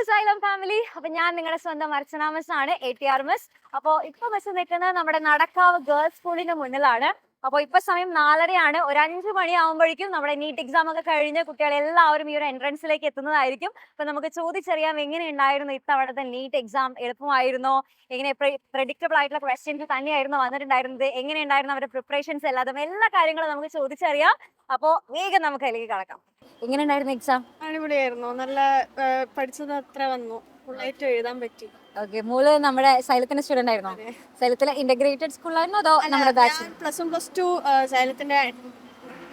Xylem family. അപ്പൊ ഞാൻ നിങ്ങളുടെ സ്വന്തം അർച്ചന മിസ് ആണ്, ATR മിസ്. അപ്പൊ ഇപ്പൊ മിസ് നിൽക്കുന്നത് നമ്മുടെ നടക്കാവ് ഗേൾസ് സ്കൂളിന്റെ മുന്നിലാണ്. അപ്പൊ ഇപ്പൊ സമയം 4:30 ഒരു 5 മണിയാവുമ്പോഴേക്കും നമ്മുടെ നീറ്റ് എക്സാം ഒക്കെ കഴിഞ്ഞ് കുട്ടികൾ എല്ലാവരും ഈ ഒരു എൻട്രൻസിലേക്ക് എത്തുന്നതായിരിക്കും. അപ്പൊ നമുക്ക് ചോദിച്ചറിയാം എങ്ങനെയുണ്ടായിരുന്നു ഇത്തവണത്തെ നീറ്റ് എക്സാം. എളുപ്പമായിരുന്നോ? എങ്ങനെ പ്രെഡിക്റ്റബിൾ ആയിട്ടുള്ള ക്വസ്റ്റ്യൻസ് തന്നെയായിരുന്നു വന്നിട്ടുണ്ടായിരുന്നത്? എങ്ങനെയുണ്ടായിരുന്നു അവരുടെ പ്രിപ്പറേഷൻസ് എല്ലാതും എല്ലാ കാര്യങ്ങളും നമുക്ക് ചോദിച്ചറിയാം. അപ്പോ വേഗം നമുക്ക് അതിലേക്ക് കടക്കാം. എങ്ങനെയുണ്ടായിരുന്നു എക്സാം? അടിപൊളിയായിരുന്നു. നല്ല പഠിച്ചത് അത്ര വന്നു, ഫുള്ളായിട്ട് എഴുതാൻ പറ്റി. ഓക്കെ, മോള് നമ്മുടെ സൈലത്തിന്റെ സ്റ്റുഡന്റ് ആയിരുന്നോ? സൈലത്തിലെ ഇന്റഗ്രേറ്റഡ് സ്കൂളിലായിരുന്നോ അതോ നമ്മുടെ ബാച്ച്? +1 +2 സൈലത്തിന്റെ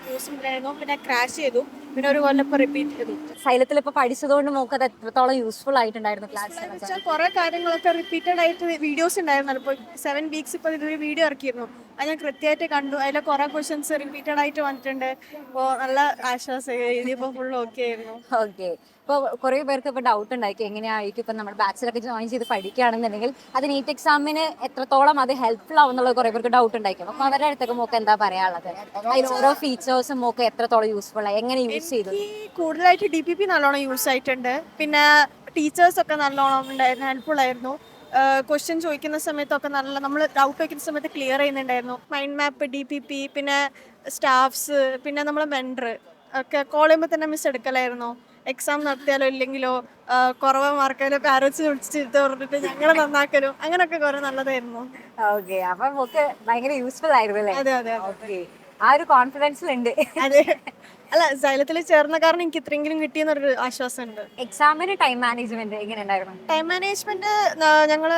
ന്യൂസിലായിരുന്നു. പിന്നെ ക്രാഷ് ചെയ്തു, പിന്നെ ഒരു കൊല്ലം ഇപ്പൊ റിപ്പീറ്റ് ചെയ്തു. സൈലത്തിൽ ഇപ്പൊ പഠിച്ചതുകൊണ്ട് നമുക്ക് അത് എത്രത്തോളം യൂസ്ഫുൾ ആയിട്ടുണ്ടായിരുന്നു ക്ലാസ്? കുറെ കാര്യങ്ങളൊക്കെ റിപ്പീറ്റഡ് ആയിട്ട് വീഡിയോസ് ഉണ്ടായിരുന്നല്ലോ. ഇപ്പോൾ 7 വീക്സ് ഇപ്പോൾ ഇതൊരു വീഡിയോ ഇറക്കിയിരുന്നു, അത് ഞാൻ കൃത്യമായിട്ട് കണ്ടു. അതിലെ കുറെ ക്വസ്റ്റ്യൻസ് റിപ്പീറ്റഡ് ആയിട്ട് വന്നിട്ടുണ്ട്. അപ്പോൾ നല്ല ആശ്വാസം, ഇതിപ്പോൾ ഫുൾ ഓക്കെ ആയിരുന്നു. ഓക്കെ, ഇപ്പോൾ കുറേ പേർക്ക് ഇപ്പോൾ ഡൗട്ട് ഉണ്ടായിരിക്കും എങ്ങനെയായിരിക്കും ഇപ്പം നമ്മുടെ ബാച്ചിലൊക്കെ ജോയിൻ ചെയ്ത് പഠിക്കുകയാണെന്നുണ്ടെങ്കിൽ അത് നീറ്റ് എക്സാമിന് എത്രത്തോളം അത് ഹെൽപ്ഫുൾ ആവും എന്നുള്ളത് കുറേ പേർക്ക് ഡൗട്ട് ഉണ്ടായിരിക്കും. അപ്പോൾ അവരുടെ അടുത്തൊക്കെ മോക്ക് എന്താ പറയാനുള്ളത്? അതിൽ ഓരോ ഫീച്ചേഴ്സും മോക്ക് എത്രത്തോളം യൂസ്ഫുൾ ആയി, എങ്ങനെ യൂസ് ചെയ്തു? കൂടുതലായിട്ട് DPP നല്ലോണം യൂസ് ആയിട്ടുണ്ട്. പിന്നെ ടീച്ചേഴ്സ് ഒക്കെ നല്ലോണം ഉണ്ടായിരുന്നു, ഹെൽപ്ഫുൾ ആയിരുന്നു. ക്വസ്റ്റ്യൻ ചോദിക്കുന്ന സമയത്തൊക്കെ നല്ല, നമ്മൾ ഡൗട്ട് വയ്ക്കുന്ന സമയത്ത് ക്ലിയർ ചെയ്യുന്നുണ്ടായിരുന്നു. മൈൻഡ് മാപ്പ്, DPP, പിന്നെ സ്റ്റാഫ്സ്, പിന്നെ നമ്മളെ മെൻറ്റർ ഒക്കെ കോൾ ചെയ്യുമ്പോൾ തന്നെ മിസ് എടുക്കലായിരുന്നു. എക്സാം നടത്തിയാലോ ഇല്ലെങ്കിലോ കുറവ് മാർക്കായാലോ പാരൻസ് വിളിച്ചിട്ട് പറഞ്ഞിട്ട് ഞങ്ങളെ നന്നാക്കലും അങ്ങനെയൊക്കെ കുറെ നല്ലതായിരുന്നു. ഓക്കെ, അപ്പൊ നമുക്ക് ഭയങ്കര യൂസ്ഫുൾ ആയിരുന്നു അല്ലേ? അതെ അതെ. ഓക്കെ, ആ ഒരു കോൺഫിഡൻസിലുണ്ട്. അതെ, അല്ല സൈലത്തിൽ ചേർന്ന കാരണം എനിക്ക് ഇത്രയെങ്കിലും കിട്ടിയെന്നൊരു ആശ്വാസമുണ്ട്. എക്സാമിന് ടൈം മാനേജ്മെന്റ് എങ്ങനെ ഉണ്ടായിരുന്നു? ടൈം മാനേജ്മെന്റ് ഞങ്ങൾ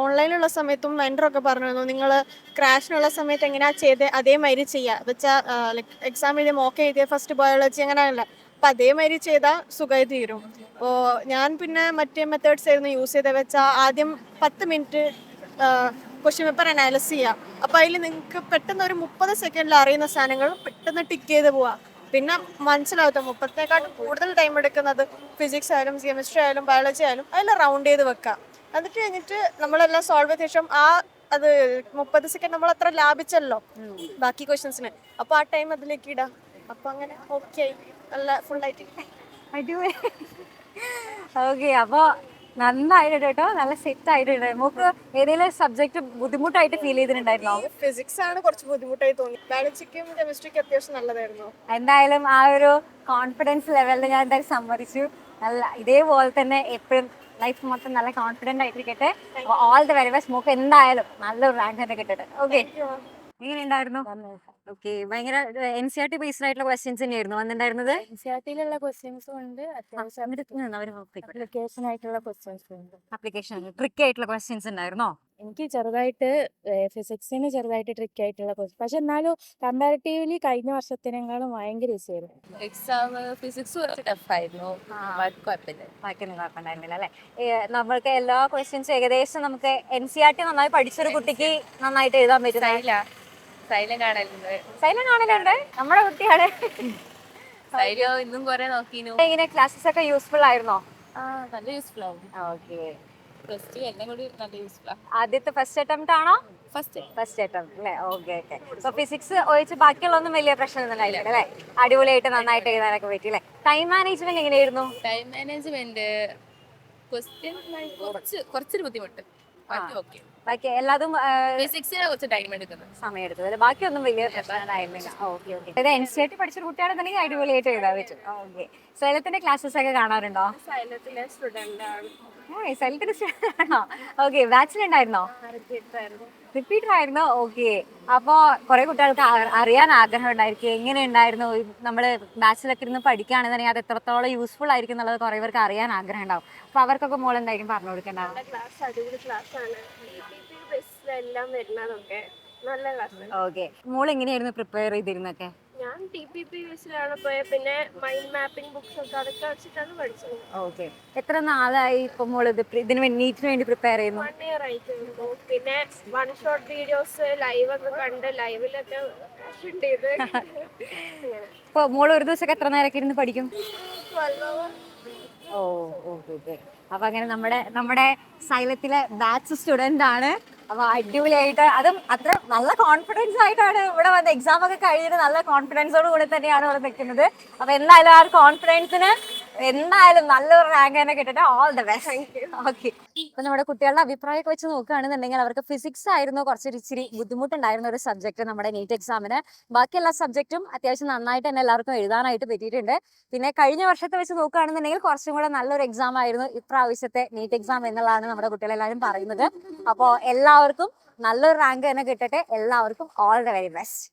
ഓൺലൈനിലുള്ള സമയത്തും വെൻഡറൊക്കെ പറഞ്ഞിരുന്നു, നിങ്ങൾ ക്രാഷിനുള്ള സമയത്ത് എങ്ങനെയാ ചെയ്ത് അതേമാതിരി ചെയ്യുക വെച്ചാൽ, ലൈക്ക് എക്സാം എഴുതിയ മോക്ക് എഴുതിയ ഫസ്റ്റ് ബയോളജി അങ്ങനെയല്ല, അപ്പം അതേമാതിരി ചെയ്താൽ സുഖമായി തീരും. അപ്പോൾ ഞാൻ പിന്നെ മറ്റേ മെത്തേഡ്സ് ആയിരുന്നു യൂസ് ചെയ്തത് വെച്ചാൽ, ആദ്യം 10 മിനിറ്റ് ക്വസ്റ്റ്യൻ പേപ്പർ അനാലിസ് ചെയ്യാം. അപ്പോൾ അതിൽ നിങ്ങൾക്ക് പെട്ടെന്ന് ഒരു 30 സെക്കൻഡിൽ അറിയുന്ന സാധനങ്ങൾ പെട്ടെന്ന് ടിക്ക് ചെയ്ത് പോവാം. പിന്നെ മനസ്സിലാവട്ടെ 30നെക്കാട്ടും കൂടുതൽ ടൈം എടുക്കുന്നത് ഫിസിക്സ് ആയാലും കെമിസ്ട്രി ആയാലും ബയോളജി ആയാലും അതിൽ റൗണ്ട് ചെയ്ത് വെക്കാം. എന്നിട്ട് കഴിഞ്ഞിട്ട് നമ്മളെല്ലാം സോൾവ് ചെയ്ത ശേഷം അത് 30 സെക്കൻഡ് നമ്മൾ അത്ര ലാഭിച്ചല്ലോ ബാക്കി ക്വസ്റ്റ്യൻസിന്. അപ്പോൾ ആ ടൈം അതിലേക്ക് ഇടാം. അപ്പോൾ അങ്ങനെ ഓക്കെ ആയി, നല്ല ഫുള്ളായിട്ട് അടിപൊളി. ഓക്കെ, അപ്പോൾ നന്നായിട്ടുണ്ട് കേട്ടോ, നല്ല സെറ്റ് ആയിട്ടുണ്ട്. നമുക്ക് ഏതെങ്കിലും സബ്ജക്ട് ബുദ്ധിമുട്ടായിട്ട് ഫീൽ ചെയ്തിട്ടുണ്ടായിരുന്നോ? ഫിസിക്സ് ആണ് കുറച്ച് ബുദ്ധിമുട്ടായി തോന്നി. ബയോളജിക്കും കെമിസ്ട്രിക്കും അത്യാവശ്യം നല്ലതായിരുന്നു. എന്തായാലും ആ ഒരു കോൺഫിഡൻസ് ലെവലിൽ ഞാൻ എന്തായാലും സമ്മതിച്ചു. നല്ല ഇതേപോലെ തന്നെ എപ്പോഴും ലൈഫ് മൊത്തം നല്ല കോൺഫിഡൻ്റ് ആയിട്ടിരിക്കട്ടെ. All the very best. നമുക്ക് എന്തായാലും നല്ലൊരു റാങ്ക് തന്നെ കിട്ടട്ടെ. ഓക്കെ, എങ്ങനെയുണ്ടായിരുന്നു? ഓക്കെ, ഭയങ്കര NCERT ബേസ്ഡ് ആയിട്ടുള്ള ക്വസ്റ്റ്യൻസ് തന്നെയായിരുന്നു വന്നിട്ടുണ്ടായിരുന്നത്. NCERT-യിലുള്ള ക്വസ്റ്റ്യൻസും ഉണ്ട്, അത്യാവശ്യം അപ്ലിക്കേഷൻ ആയിട്ടുള്ള ക്വസ്റ്റ്യൻസും ഉണ്ട്. ആപ്ലിക്കേഷൻ ട്രിക്കി ആയിട്ടുള്ള ക്വസ്റ്റ്യൻസ് ഉണ്ടായിരുന്നോ? എനിക്ക് ചെറുതായിട്ട് ഫിസിക്സിന് ചെറുതായിട്ട് ട്രിക്കി ആയിട്ടുള്ള ക്വസ്റ്റ്യൻ, പക്ഷെ എന്നാലും കമ്പാരിറ്റീവ്ലി കഴിഞ്ഞ വർഷത്തിനേക്കാളും ഭയങ്കര ഈസി ആയിരുന്നു. എക്സാം ഫിസിക്സ് കുറച്ച് ടഫായിരുന്നു, കുഴപ്പമില്ല. ബാക്കിയൊന്നും കുഴപ്പമുണ്ടായിരുന്നില്ല അല്ലേ? നമ്മൾക്ക് എല്ലാ ക്വസ്റ്റ്യൻസും ഏകദേശം നമുക്ക് NCERT നന്നായി പഠിച്ചൊരു കുട്ടിക്ക് നന്നായിട്ട് എഴുതാൻ പറ്റും. സൈലം കാണലുണ്ട്. സൈലം കാണലുണ്ട്, നമ്മുടെ കുട്ടിയാണ്. സൈലം ഇന്നും കുറെ നോക്കിനു. ഇങ്ങനെ ക്ലാസ്സസ് ഒക്കെ യൂസ്ഫുൾ ആയിരുന്നോ? നല്ല യൂസ്ഫുൾ ആവും. ഓക്കെ, പ്ലസ് ടു എല്ലാം കൂടി നല്ല യൂസ്ഫുൾ ആണ്. ആദ്യത്തെ ഫസ്റ്റ് അറ്റംപ്റ്റ് ആണോ? ഫസ്റ്റ് അറ്റംപ്റ്റ് അല്ലേ? Okay okay. അപ്പൊ ഫിസിക്സ് ഒഴിച്ച് ബാക്കിയുള്ളൊന്നും വലിയ പ്രശ്നമൊന്നും ഉണ്ടായില്ല അല്ലേ? അടിപൊളിയായിട്ട് നന്നായിട്ട് എഴുതാനൊക്കെ പറ്റി അല്ലേ? ടൈം മാനേജ്മെന്റ് എങ്ങനെയായിരുന്നു? ടൈം മാനേജ്മെന്റ് ക്വസ്റ്റ്യൻ കുറച്ചൊരു ബുദ്ധിമുട്ട്, ബാക്കി ഓക്കെ. ബാക്കി എല്ലാതും ഫിസിക്സിന് കുറച്ച് ടൈം എടുക്കുന്നത്, സമയം എടുത്തത്. ബാക്കിയൊന്നും വലിയ പ്രശ്നമായിരുന്നില്ല. Okay okay. ഇത് NCERT പഠിച്ചൊരു കുട്ടിയാണെന്നുണ്ടെങ്കിൽ അടിപൊളിയായിട്ട് എഴുതാൻ പറ്റും. ഓക്കെ, സൈലത്തിന്റെ ക്ലാസ്സസ് ഒക്കെ കാണാറുണ്ടോ? സൈലത്തിലെ സ്റ്റുഡൻ്റ് ആണ്. സൈലത്തിന്റെ സ്റ്റുഡന്റ് ആണോ? ഓക്കെ, ബാച്ചിലുണ്ടായിരുന്നോ? റിപ്പീറ്റർ ആയിരുന്നോ? ഓക്കെ, അപ്പോൾ കുറെ കുട്ടികൾക്ക് അറിയാൻ ആഗ്രഹം ഉണ്ടായിരിക്കും എങ്ങനെയുണ്ടായിരുന്നു നമ്മള് ബാച്ചിലൊക്കെ ഇരുന്ന് പഠിക്കുകയാണെന്നുണ്ടെങ്കിൽ അത് എത്രത്തോളം യൂസ്ഫുൾ ആയിരിക്കും എന്നുള്ളത് കുറെ പേർക്ക് അറിയാൻ ആഗ്രഹം ഉണ്ടാവും. അപ്പൊ അവർക്കൊക്കെ മോൾ എന്തായിരിക്കും പറഞ്ഞു കൊടുക്കേണ്ടത്? ക്ലാസ് അടിപൊളി ക്ലാസ് ആണ്, എല്ലാം വരുന്നതൊക്കെ നല്ല ക്ലാസ്. ഓക്കെ, മോൾ എങ്ങനെയായിരുന്നു പ്രിപ്പയർ ചെയ്തിരുന്നൊക്കെ? ഞാൻ TPP ബേസിലാണ് പോയത്, പിന്നെ മൈൻഡ് മാപ്പിംഗ് ബുക്സ് ഒക്കെ അതൊക്കെ വെച്ചിട്ടാണ് പഠിച്ചത്. ഓക്കെ, എത്ര നാളായി ഇപ്പൊ മോള് ഇതിന് നീറ്റിന് വേണ്ടി പ്രിപ്പയർ ചെയ്യുന്നു? 1 ഇയർ ആയിരുന്നു. പിന്നെ വൺ ഷോട്ട് വീഡിയോസ് ലൈവ് ഒക്കെ കണ്ട് ലൈവിലൊക്കെ ചെയ്ത്. ഇപ്പൊ മോള് ഒരു ദിവസമൊക്കെ എത്ര നേരമൊക്കെ ഇരുന്ന് പഠിക്കും? 12 hours. ഓ ഓക്കെ ഓക്കെ. അപ്പൊ അങ്ങനെ നമ്മുടെ സൈലത്തിലെ ബാച്ച് സ്റ്റുഡന്റ് ആണ്. അപ്പൊ അടിപൊളിയായിട്ട്, അതും അത്ര നല്ല കോൺഫിഡൻസ് ആയിട്ടാണ് ഇവിടെ വന്ന് എക്സാം ഒക്കെ കഴിഞ്ഞിട്ട് നല്ല കോൺഫിഡൻസോട് കൂടി തന്നെയാണ് ഇവിടെ നിൽക്കുന്നത്. അപ്പൊ എന്തായാലും ആ ഒരു കോൺഫിഡൻസിന് എന്തായാലും നല്ലൊരു റാങ്ക് തന്നെ കിട്ടട്ടെ. All the best. ഓക്കെ, ഇപ്പൊ നമ്മുടെ കുട്ടികളുടെ അഭിപ്രായമൊക്കെ വെച്ച് നോക്കുകയാണെന്നുണ്ടെങ്കിൽ അവർക്ക് ഫിസിക്സ് ആയിരുന്നു കുറച്ചൊരു ഇച്ചിരി ബുദ്ധിമുട്ടുണ്ടായിരുന്ന ഒരു സബ്ജക്ട് നമ്മുടെ നീറ്റ് എക്സാമിന്. ബാക്കി എല്ലാ സബ്ജക്റ്റും അത്യാവശ്യം നന്നായിട്ട് തന്നെ എല്ലാവർക്കും എഴുതാനായിട്ട് പറ്റിയിട്ടുണ്ട്. പിന്നെ കഴിഞ്ഞ വർഷത്തെ വെച്ച് നോക്കുകയാണെന്നുണ്ടെങ്കിൽ കുറച്ചും കൂടെ നല്ലൊരു എക്സാം ആയിരുന്നു ഇപ്രാവശ്യത്തെ നീറ്റ് എക്സാം എന്നുള്ളതാണ് നമ്മുടെ കുട്ടികളെല്ലാവരും പറയുന്നത്. അപ്പോൾ എല്ലാവർക്കും നല്ലൊരു റാങ്ക് തന്നെ കിട്ടട്ടെ. എല്ലാവർക്കും ഓൾ ദ വെരി ബെസ്റ്റ്.